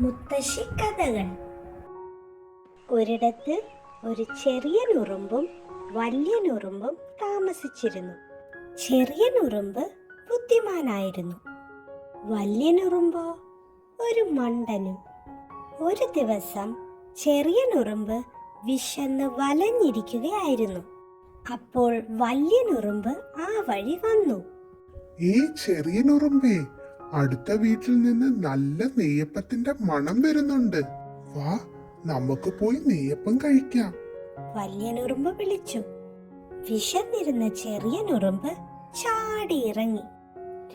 മുത്തശ്ശി കഥകൾ. ഒരിടത്ത് ഒരു ചെറിയ നുറുമ്പും വലിയ നുറുമ്പും താമസിച്ചിരുന്നു. ചെറിയ നുറുമ്പ് ബുദ്ധിമാനായിരുന്നു. വലിയ നുറുമ്പോ ഒരു മണ്ടനും. ഒരു ദിവസം ചെറിയ നുറുമ്പ് വിശന്ന് വലഞ്ഞിരിക്കുകയായിരുന്നു. അപ്പോൾ വലിയ നുറുമ്പ് ആ വഴി വന്നു. ഈ ചെറിയ നുറുമ്പേ, അടുത്ത വീട്ടിൽ നിന്ന് നല്ല നെയ്യപ്പത്തിന്റെ മണം വരുന്നുണ്ട്. വാ, നമുക്ക് പോയി നെയ്യപ്പം കഴിക്കാം. വലിയ നുറുമ്പ് വിളിച്ചു. വിശന്നിരുന്ന ചെറിയ നുറുമ്പ് ചാടി ഇറങ്ങി.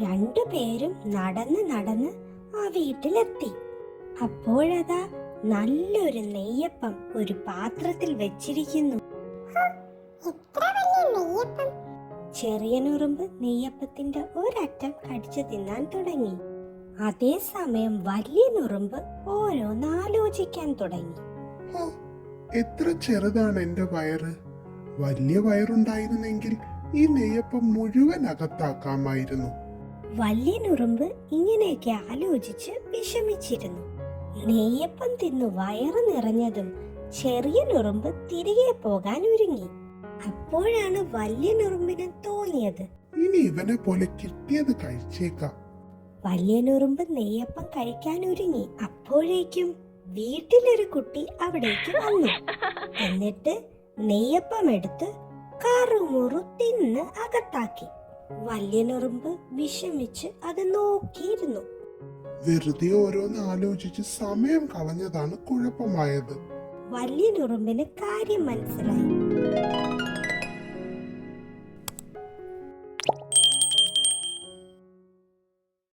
രണ്ടുപേരും നടന്ന് നടന്ന് ആ വീട്ടിലെത്തി. അപ്പോഴതാ നല്ലൊരു നെയ്യപ്പം ഒരു പാത്രത്തിൽ വെച്ചിരിക്കുന്നു. ചെറിയ നുറുമ്പ് നെയ്യപ്പത്തിന്റെ ഒരറ്റം കടിച്ചു തിന്നാൻ തുടങ്ങി. അതേസമയം വലിയ നുറുമ്പ് ഓരോന്ന് ആലോചിക്കാൻ തുടങ്ങി. എത്ര ചെറുതാണ് എന്റെ വയറ്. വലിയ വയറുണ്ടായിരുന്നെങ്കിൽ ഈ നെയ്യപ്പം മുഴുവൻ അകത്താക്കാമായിരുന്നു. വലിയ നുറുമ്പ് ഇങ്ങനെയൊക്കെ ആലോചിച്ച് വിഷമിച്ചിരുന്നു. നെയ്യപ്പം തിന്നു വയറ് നിറഞ്ഞതും ചെറിയ നുറുമ്പ് തിരികെ പോകാൻ ഒരുങ്ങി. അപ്പോഴാണ് വലിയ നുറുമ്പിന് തോന്നിയത്, ഇനി ഇവനെ പോലെ കിട്ടിയത് കഴിച്ചേക്കാം. വലിയ നുറുമ്പ് നെയ്യപ്പം കഴിക്കാൻ ഒരുങ്ങി. അപ്പോഴേക്കും വീട്ടിലൊരു കുട്ടി അവിടേക്ക് വന്നു. എന്നിട്ട് നെയ്യപ്പം എടുത്ത് കറുമുറു തിന്ന് അകത്താക്കി. വലിയ നുറുമ്പ് വിഷമിച്ച് അത് നോക്കിയിരുന്നു. വെറുതെ ഓരോന്ന് ആലോചിച്ച് സമയം കളഞ്ഞതാണ് കുഴപ്പമായത്. വലിയ നുറുമ്പിന് കാര്യം മനസ്സിലായി.